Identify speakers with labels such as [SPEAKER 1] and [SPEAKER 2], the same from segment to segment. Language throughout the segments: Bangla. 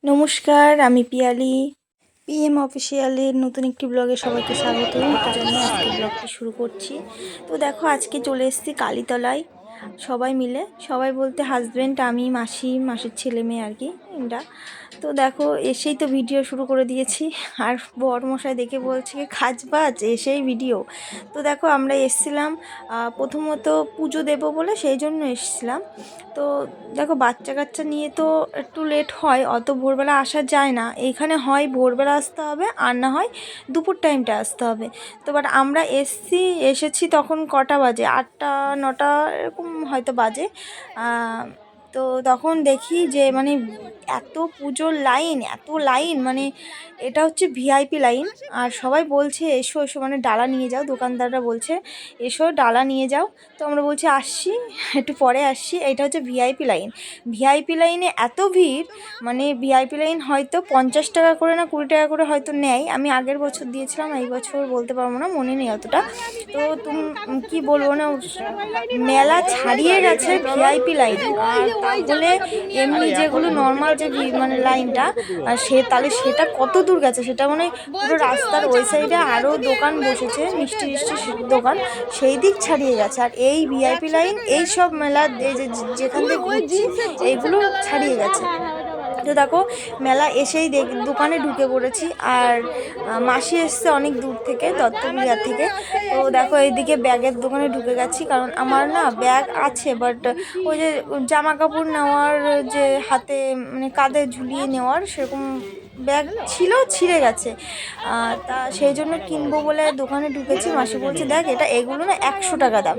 [SPEAKER 1] নমস্কার, আমি পিয়ালি। পিএম অফিসিয়ালের নতুন একটি ব্লগে সবাইকে স্বাগত জানিয়ে আজকে ব্লগটি শুরু করছি। তো দেখো, আজকে চলে এসেছি কালীতলায় সবাই মিলে। সবাই বলতে হাজব্যান্ড, আমি, মাসির ছেলে মেয়ে আর কি এটা। তো দেখো, এসেই তো ভিডিও শুরু করে দিয়েছি। আর বরমশাই দেখে বলছে কি কাজ বাজ এসেই ভিডিও। তো দেখো, আমরা এসছিলাম প্রথমত পুজো দেব বলে, সেই জন্য এসছিলাম। তো দেখো, বাচ্চা কাচ্চা নিয়ে তো একটু লেট হয়, অত ভোরবেলা আসা যায় না। এইখানে হয় ভোরবেলা আসতে হবে, আর না হয় দুপুর টাইমটা আসতে হবে। তো বাট আমরা এসেছি তখন কটা বাজে, 8টা 9টা এরকম হয়তো বাজে। তো তখন দেখি যে মানে এত পুজোর লাইন, এত লাইন, মানে এটা হচ্ছে ভিআইপি লাইন। আর সবাই বলছে এসো এসো, মানে ডালা নিয়ে যাও, দোকানদাররা বলছে এসো ডালা নিয়ে যাও। তো আমরা বলছি আসছি, একটু পরে আসছি। এটা হচ্ছে ভিআইপি লাইন। ভিআইপি লাইনে এত ভিড়, মানে ভিআইপি লাইন হয়তো 50 টাকা করে না 20 টাকা করে হয়তো নেয়। আমি আগের বছর দিয়েছিলাম, এই বছর বলতে পারবো না, মনে নেই অতটা। তো তুমি কি বলবো না, মেলা ছাড়িয়ে গেছে ভিআইপি লাইন। আর তাহলে এমনি যেগুলো নর্মাল যে মানে লাইনটা, তাহলে সেটা কত দূর গেছে, সেটা মানে পুরো রাস্তার ওই সাইডে আরও দোকান বসেছে, মিষ্টি দোকান, সেই দিক ছাড়িয়ে গেছে। আর এই ভিআইপি লাইন, এই সব মেলা যেখান থেকে ঘুরছি এইগুলো ছাড়িয়ে গেছে। তো দেখো, মেলা এসেই দোকানে ঢুকে পড়েছি। আর মাসি এসছে অনেক দূর থেকে, দত্তবিহার থেকে। তো দেখো, এইদিকে ব্যাগের দোকানে ঢুকে গেছি, কারণ আমার না ব্যাগ আছে, বাট ওই যে জামা কাপড় নেওয়ার, যে হাতে মানে কাঁধে ঝুলিয়ে নেওয়ার সেরকম ব্যাগ ছিল, ছিঁড়ে গেছে। তা সেই জন্য কিনবো বলে দোকানে ঢুকেছি। মাসি বলছে দেখ, এগুলো না 100 টাকা দাম।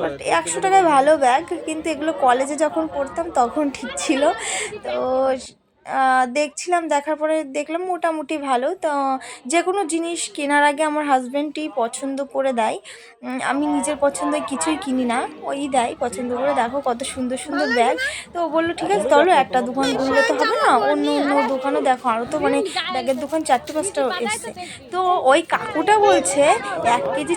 [SPEAKER 1] বাট 100 টাকায় ভালো ব্যাগ, কিন্তু এগুলো কলেজে যখন পড়তাম তখন ঠিক ছিল। তো দেখছিলাম, দেখার পরে দেখলাম মোটামুটি ভালো। তো যে কোনো জিনিস কেনার আগে আমার হাজব্যান্ডই পছন্দ করে দেয়। আমি নিজের পছন্দ কিছুই কিনি না, ওই দেয় পছন্দ করে। দেখো কত সুন্দর সুন্দর ব্যাগ। তো ও বললো ঠিক আছে চলো, একটা দোকান ঘুরলে তো হবে না, অন্য অন্য দোকানও দেখো, আরও তো মানে ব্যাগের দোকান 4-5টা এসছে। তো ওই কাকুটা বলছে 1 কেজি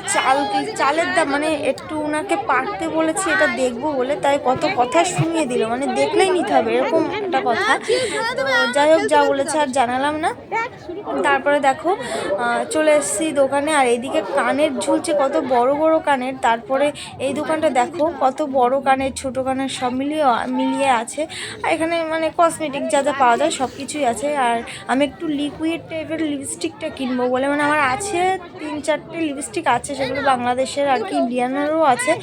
[SPEAKER 1] চালের দাম, মানে একটু ওনাকে পারতে বলেছি এটা দেখবো বলে, তাই কত কথা শুনিয়ে দিল, মানে দেখলেই নিতে হবে এরকম একটা কথা। তো যাই হোক, যা বলেছে আর জানালাম না। তারপরে দেখো, চলে এসেছি দোকানে। আর এইদিকে কানের ঝুলছে, কত বড় বড় কানের। তারপরে এই দোকানটা দেখো, কত বড় কানের ছোট কানের সব মিলিয়ে আছে। আর এখানে মানে কসমেটিক যা যা পাওয়া যায় সব কিছুই আছে। আর আমি একটু লিকুইড টাইপের লিপস্টিকটা কিনবো বলে, মানে আমার আছে 3-4টে লিপস্টিক আছে, সেগুলো বাংলাদেশের আর কি, ইন্ডিয়ানেরও আছে।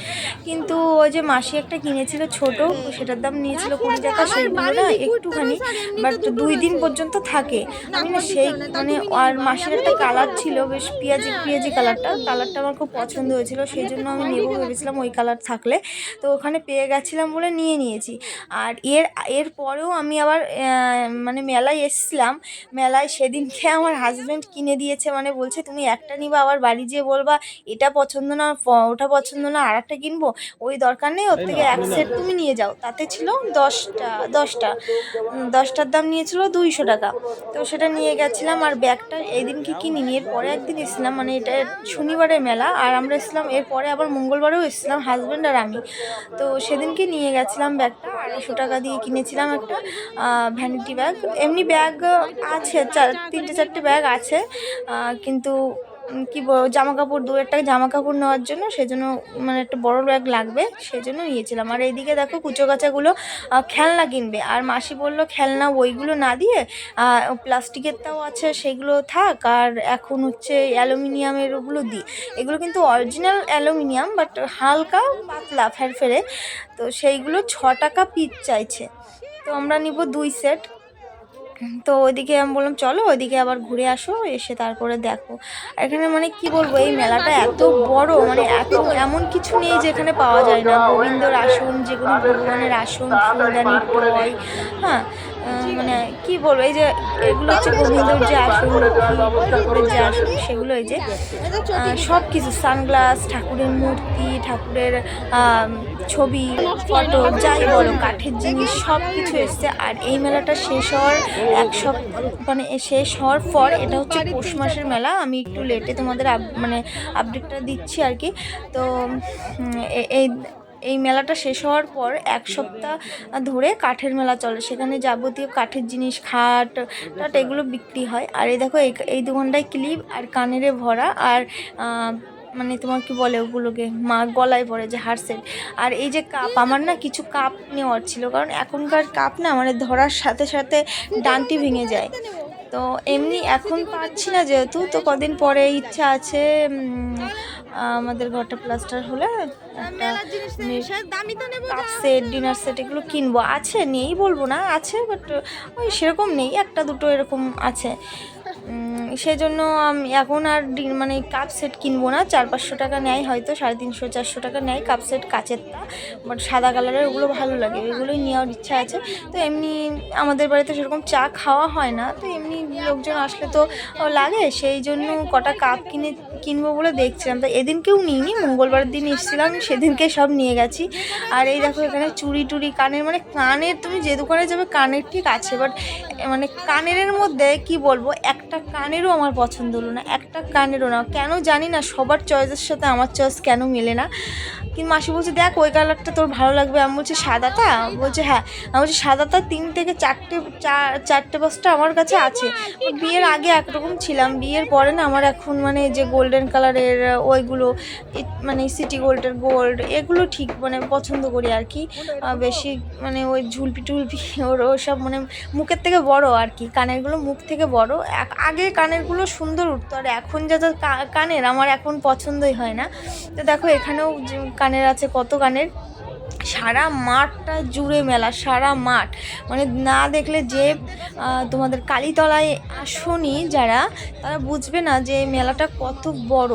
[SPEAKER 1] কিন্তু ওই যে মাসি একটা কিনেছিল ছোট, সেটার দাম নিয়েছিল 20 টাকা, সেইগুলো না একটুখানি, বাট 2 দিন পর্যন্ত থাকে। আমি না সেই মানে, আর মাসির একটা কালার ছিল বেশ পিঁয়াজি কালারটা আমার খুব পছন্দ হয়েছিল, সেই জন্য আমি নেবো ভেবেছিলাম ওই কালার থাকলে। তো ওখানে পেয়ে গেছিলাম বলে নিয়েছি। আর এর পরেও আমি আবার মানে মেলায় এসেছিলাম। মেলায় সেদিনকে আমার হাজব্যান্ড কিনে দিয়েছে, মানে বলছে তুমি একটা নিবা, আবার বাড়ি যেয়ে বলবা এটা পছন্দ না, ওটা পছন্দ না, আর একটা কিনবো, ওই দরকার নেই, ওর থেকে এক সেট তুমি নিয়ে যাও। তাতে ছিল 10টার দাম নিয়েছিল 200 টাকা। তো সেটা নিয়ে গেছিলাম। আর ব্যাগটা এই দিনকে কিনিনি, এরপরে একদিন এসেছিলাম, মানে এটা শনিবারের মেলা, আর আমরা এসেছিলাম এরপরে আবার মঙ্গলবারেও এসেছিলাম হাজব্যান্ড আর আমি। তো সেদিনকে নিয়ে গেছিলাম ব্যাগটা, 250 টাকা দিয়ে কিনেছিলাম একটা ভ্যানিটি ব্যাগ। এমনি ব্যাগ আছে 3-4টে ব্যাগ আছে, কিন্তু কি জামা কাপড় 2-1টা জামা কাপড় নেওয়ার জন্য, সেজন্য মানে একটা বড় ব্যাগ লাগবে, সেই জন্য নিয়েছিলাম। আর এইদিকে দেখো কুচো কাচাগুলো খেলনা কিনবে। আর মাসি বললো খেলনা ওইগুলো না দিয়ে প্লাস্টিকেরটাও আছে সেগুলো থাক, আর এখন হচ্ছে অ্যালুমিনিয়ামের ওগুলো দিই। এগুলো কিন্তু অরিজিনাল অ্যালুমিনিয়াম, বাট হালকা পাতলা ফেরফেরে। তো সেইগুলো 6 টাকা পিস চাইছে। তো আমরা নিব 2 সেট। তো ওইদিকে আমি বললাম চলো ওইদিকে আবার ঘুরে আসো, এসে তারপরে দেখো। এখানে মানে কি বলবো, এই মেলাটা এত বড়, মানে এমন কিছু নেই যেখানে পাওয়া যায় না। গোবিন্দর আসন, যে কোনো ভগবানের আসন, ফুলদানি, টয়, হ্যাঁ, মানে কি বলবো, এই যে এগুলো হচ্ছে গোবিন্দর যে আসন, লক্ষ্মী ঠাকুরের যে আসন, সেগুলো এই যে সব কিছু, সানগ্লাস, ঠাকুরের মূর্তি, ঠাকুরের ছবি, ফটো, যাই বলো, কাঠের জিনিস সব কিছু এসছে। আর এই মেলাটা শেষ হওয়ার মানে শেষ হওয়ার পর, এটা হচ্ছে পৌষ মাসের মেলা, আমি একটু লেটে তোমাদের মানে আপডেটটা দিচ্ছি আর কি। তো এই এই মেলাটা শেষ হওয়ার পর 1 সপ্তাহ ধরে কাঠের মেলা চলে, সেখানে যাবতীয় কাঠের জিনিস, খাট টাট এগুলো বিক্রি হয়। আর এই দেখো এই দোকানটায় ক্লিপ আর কানেরে ভরা, আর মানে তোমার কি বলে ওগুলোকে, গলায় পরে যে হার সেট। আর এই যে কাপ, আমার না কিছু কাপ নেওয়ার ছিল, কারণ এখনকার কাপ না মানে ধরার সাথে সাথে ডান্টি ভেঙে যায়। তো এমনি এখন পারছি না যেহেতু, তো কদিন পরে ইচ্ছা আছে আমাদের ঘরটা প্লাস্টার হলে একটা কাপ সেট, ডিনার সেট এগুলো কিনবো। আছে, নেই বলবো না, আছে, বাট ওই সেরকম নেই, একটা দুটো এরকম আছে। সেই জন্য আমি এখন আর মানে কাপ সেট কিনবো না। 400-500 টাকা নেয়, হয়তো 350-400 টাকা নেয় কাপ সেট, কাচেরটা, বাট সাদা কালারের ওগুলো ভালো লাগে, ওইগুলোই নেওয়ার ইচ্ছা আছে। তো এমনি আমাদের বাড়িতে সেরকম চা খাওয়া হয় না, তো এমনি লোকজন আসলে তো লাগে, সেই জন্য কটা কাপ কিনবো বলে দেখছিলাম। তো এদিনকেও নিইনি, মঙ্গলবার দিন এসেছিলাম, সেদিনকে সব নিয়ে গেছি। আর এই দেখো এখানে চুড়ি টুড়ি, কানের, মানে কানের তুমি যে দোকানে যাবে কানের ঠিক আছে, বাট মানে কানের মধ্যে কি বলবো, একটা কানেরও আমার পছন্দ হলো না, একটা কানেরও না, কেন জানি না, সবার চয়েসের সাথে আমার চয়েস কেন মেলে না। কিন্তু মাসি বলছে দেখ ওই কালারটা তোর ভালো লাগবে, আমি বলছি সাদাটা, বলছে হ্যাঁ, আমি বলছি সাদাটা 3 থেকে 4-5টা আমার কাছে আছে। বিয়ের আগে একরকম ছিলাম, বিয়ের পরে না আমার এখন মানে যে গোল্ডেন কালারের ওইগুলো, মানে সিটি গোল্ডের গোল্ড এগুলো ঠিক মানে পছন্দ করি আর কি বেশি, মানে ওই ঝুলপি টুলপি ওসব মানে মুখের থেকে বড় আর কি, কানেরগুলো মুখ থেকে বড়। আগে কানেরগুলো সুন্দর উঠতো, আর এখন যত কানের আমার এখন পছন্দই হয় না। তো দেখো এখানেও কানের আছে, কত কানের, সারা মাঠটা জুড়ে মেলা, সারা মাঠ, মানে না দেখলে যে তোমাদের কালীতলায় আসনি যারা, তারা বুঝবে না যে মেলাটা কত বড়,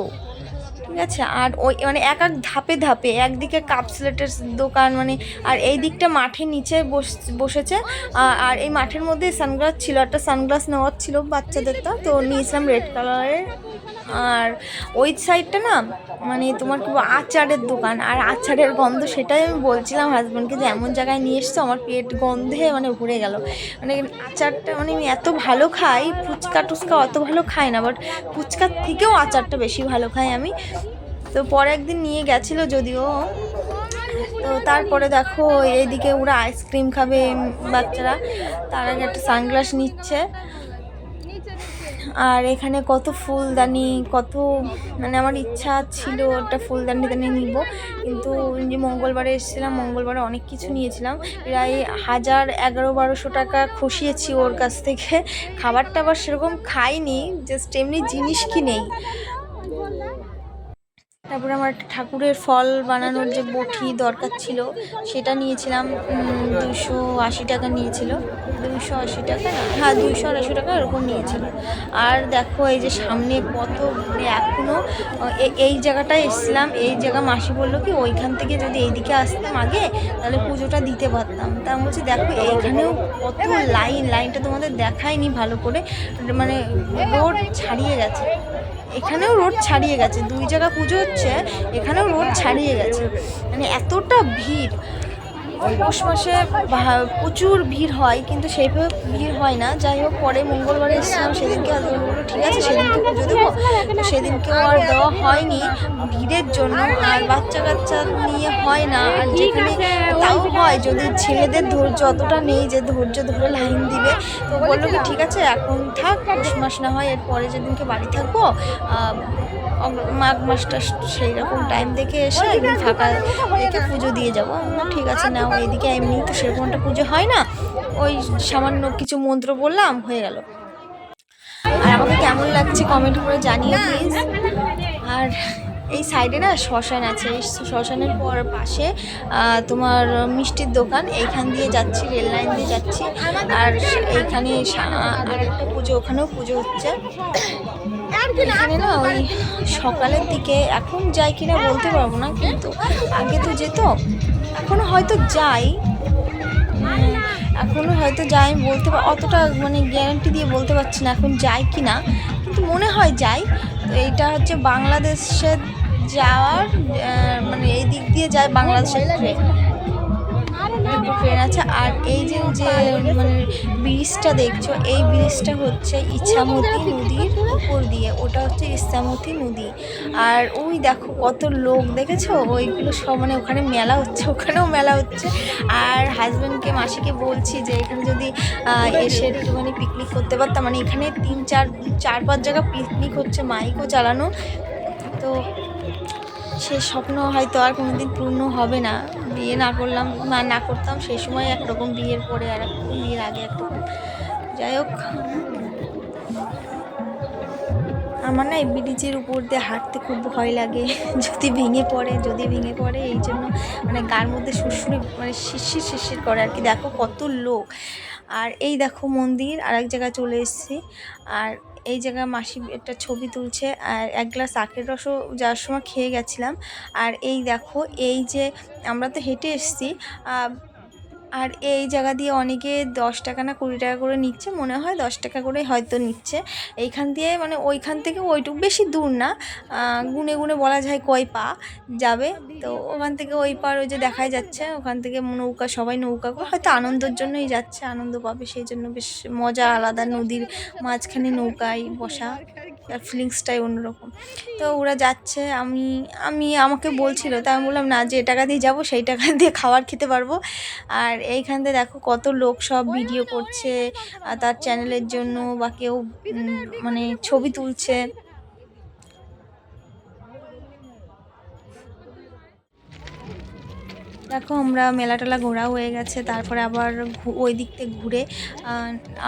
[SPEAKER 1] ঠিক আছে। আর ওই মানে এক ধাপে ধাপে, একদিকে কাপ স্লেটের দোকান, মানে আর এই দিকটা মাঠের নিচে বসেছে। আর এই মাঠের মধ্যে সানগ্লাস ছিল, একটা সানগ্লাস নেওয়ার ছিল বাচ্চাদেরটা, তো নিয়েছিলাম রেড কালারের। আর ওই সাইডটা না মানে তোমার কি আচারের দোকান, আর আচারের গন্ধ, সেটাই আমি বলছিলাম হাজব্যান্ডকে যে এমন জায়গায় নিয়ে এসছো, আমার পেট গন্ধে মানে ভরে গেল। মানে আচারটা মানে আমি এত ভালো খাই, ফুচকা টুচকা অত ভালো খাই না, বাট ফুচকার থেকেও আচারটা বেশি ভালো খাই আমি। তো পরে একদিন নিয়ে গেছিলো যদিও। তো তারপরে দেখো এইদিকে ওরা আইসক্রিম খাবে বাচ্চারা, তার আগে একটা সানগ্লাস নিচ্ছে। আর এখানে কত ফুলদানি, কত মানে আমার ইচ্ছা ছিল একটা ফুলদানি নিব, কিন্তু যে মঙ্গলবারে এসেছিলাম, মঙ্গলবারে অনেক কিছু নিয়েছিলাম, প্রায় 1000-1100-1200 টাকা খসিয়েছি ওর কাছ থেকে। খাবার টাবার সেরকম খাইনি, জাস্ট এমনি জিনিস কিনেই। তারপরে আমার একটা ঠাকুরের ফল বানানোর যে বটি দরকার ছিল, সেটা নিয়েছিলাম, 280 টাকা নিয়েছিল, 280 টাকা না, হ্যাঁ 280 টাকা এরকম নিয়েছিল। আর দেখো এই যে সামনে কত, মানে এখনও এই জায়গাটায় এসেছিলাম, এই জায়গা মাসি বললো কি ওইখান থেকে যদি এইদিকে আসতাম আগে তাহলে পুজোটা দিতে পারতাম। তা আমি বলছি দেখো এইখানেও কত লাইনটা তোমাদের দেখায়নি ভালো করে, মানে রোড ছাড়িয়ে গেছে, এখানেও রোড ছাড়িয়ে গেছে, 2 জায়গা পুজো হচ্ছে, এখানেও রোড ছাড়িয়ে গেছে, মানে এতটা ভিড়। পৌষ মাসে প্রচুর ভিড় হয়, কিন্তু সেইভাবে ভিড় হয় না। যাই হোক, পরে মঙ্গলবারে এসেছিলাম, সেদিনকে বললো ঠিক আছে সেদিনকে পুজো দেবো, তো সেদিনকেও আর দেওয়া হয়নি ভিড়ের জন্য, আর বাচ্চা কাচ্চা নিয়ে হয় না। আর যেখানে তাও হয়, যদি ছেলেদের ধৈর্য অতটা নেই যে ধৈর্য ধরে লাইন দিবে, তো বললো কি ঠিক আছে এখন থাক, পৌষ মাস না হয় এর পরে যেদিনকে বাড়ি থাকবো, মাঘ মাসটা সেই রকম টাইম দেখে এসে একদিন ফাঁকা দেখে পুজো দিয়ে যাবো। ঠিক আছে নাও, এইদিকে এমনি তো সেরকম একটা পুজো হয় না, ওই সামান্য কিছু মন্ত্র বললাম হয়ে গেল। আর আমাকে কেমন লাগছে কমেন্ট করে জানিও প্লিজ। আর এই সাইডে না শ্মশান আছে, এই শ্মশানের পাশে তোমার মিষ্টির দোকান, এইখান দিয়ে যাচ্ছি, রেল লাইন দিয়ে যাচ্ছি। আর এইখানে আর একটা পুজো, ওখানেও পুজো হচ্ছে। এখানে না ওই সকালের দিকে, এখন যাই কিনা বলতে পারবো না, কিন্তু আগে তো যেত, এখনো হয়তো যাই, বলতে অতটা মানে গ্যারান্টি দিয়ে বলতে পারছি না এখন যাই কি না, কিন্তু মনে হয় যাই। তো এইটা হচ্ছে বাংলাদেশের যাওয়ার, মানে এই দিক দিয়ে যায় বাংলাদেশের ট্রেন, দুটো ট্রেন আছে। আর এই যে যে মানে ব্রিজটা দেখছো, এই ব্রিজটা হচ্ছে ইছামতি নদীর উপর দিয়ে, ওটা হচ্ছে ইছামতি নদী। আর ওই দেখো কত লোক দেখেছো, ওইগুলো সব মানে ওখানে মেলা হচ্ছে, ওখানেও মেলা হচ্ছে। আর হাজব্যান্ডকে মাসিকে বলছি যে এখানে যদি এসে একটুখানি পিকনিক করতে পারতাম, মানে এখানে 3-4-5 জায়গা পিকনিক হচ্ছে, মাইকও চালানো। তো সে স্বপ্ন হয়তো আর কোনোদিন পূর্ণ হবে না, বিয়ে না করলাম না করতাম সেই সময় একরকম, বিয়ের পরে আর একরকম, বিয়ের আগে একরকম। যাই হোক, আমার না এই ব্রিজের উপর দিয়ে হাঁটতে খুব ভয় লাগে, যদি ভেঙে পড়ে এই জন্য মানে গার মধ্যে সুরসুরি মানে শিরশির করে আর কি। দেখো কত লোক। আর এই দেখো মন্দির, আর এক জায়গায় চলে এসেছি। আর এই জায়গায় মাসি একটা ছবি তুলছে, আর এক গ্লাস আখের রসও যাওয়ার সময় খেয়ে গেছিলাম। আর এই দেখো, এই যে আমরা তো হেঁটে এসেছি, আর এই জায়গা দিয়ে অনেকে 10 টাকা না 20 টাকা করে নিচ্ছে, মনে হয় 10 টাকা করে হয়তো নিচ্ছে। এইখান দিয়ে মানে ওইখান থেকে ওইটুকু বেশি দূর না, গুনে গুনে বলা যায় কয় পা যাবে। তো ওখান থেকে ওই পার ওই যে দেখাই যাচ্ছে, ওখান থেকে নৌকা, সবাই নৌকা করে হয়তো আনন্দের জন্যই যাচ্ছে, আনন্দ পাবে সেই জন্য, বেশ মজা আলাদা, নদীর মাঝখানে নৌকায় বসা, আর ফিলিংসটাই অন্যরকম। তো ওরা যাচ্ছে, আমি আমি আমাকে বলছিল, তাই আমি বললাম না, যে টাকা দিয়ে যাবো সেই টাকা দিয়ে খাবার খেতে পারবো। আর এইখান থেকে দেখো কত লোক সব ভিডিও করছে তার চ্যানেলের জন্য, বা কেউ মানে ছবি তুলছে। দেখো আমরা মেলা টেলা ঘোরা হয়ে গেছে, তারপরে আবার ওই দিক থেকে ঘুরে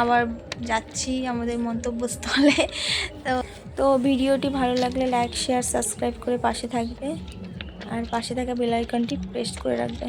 [SPEAKER 1] আবার যাচ্ছি আমাদের গন্তব্যস্থলে। তো তো ভিডিওটি ভালো লাগলে লাইক, শেয়ার, সাবস্ক্রাইব করে পাশে থাকবে, আর পাশে থাকা বেল আইকনটি প্রেস করে রাখবে।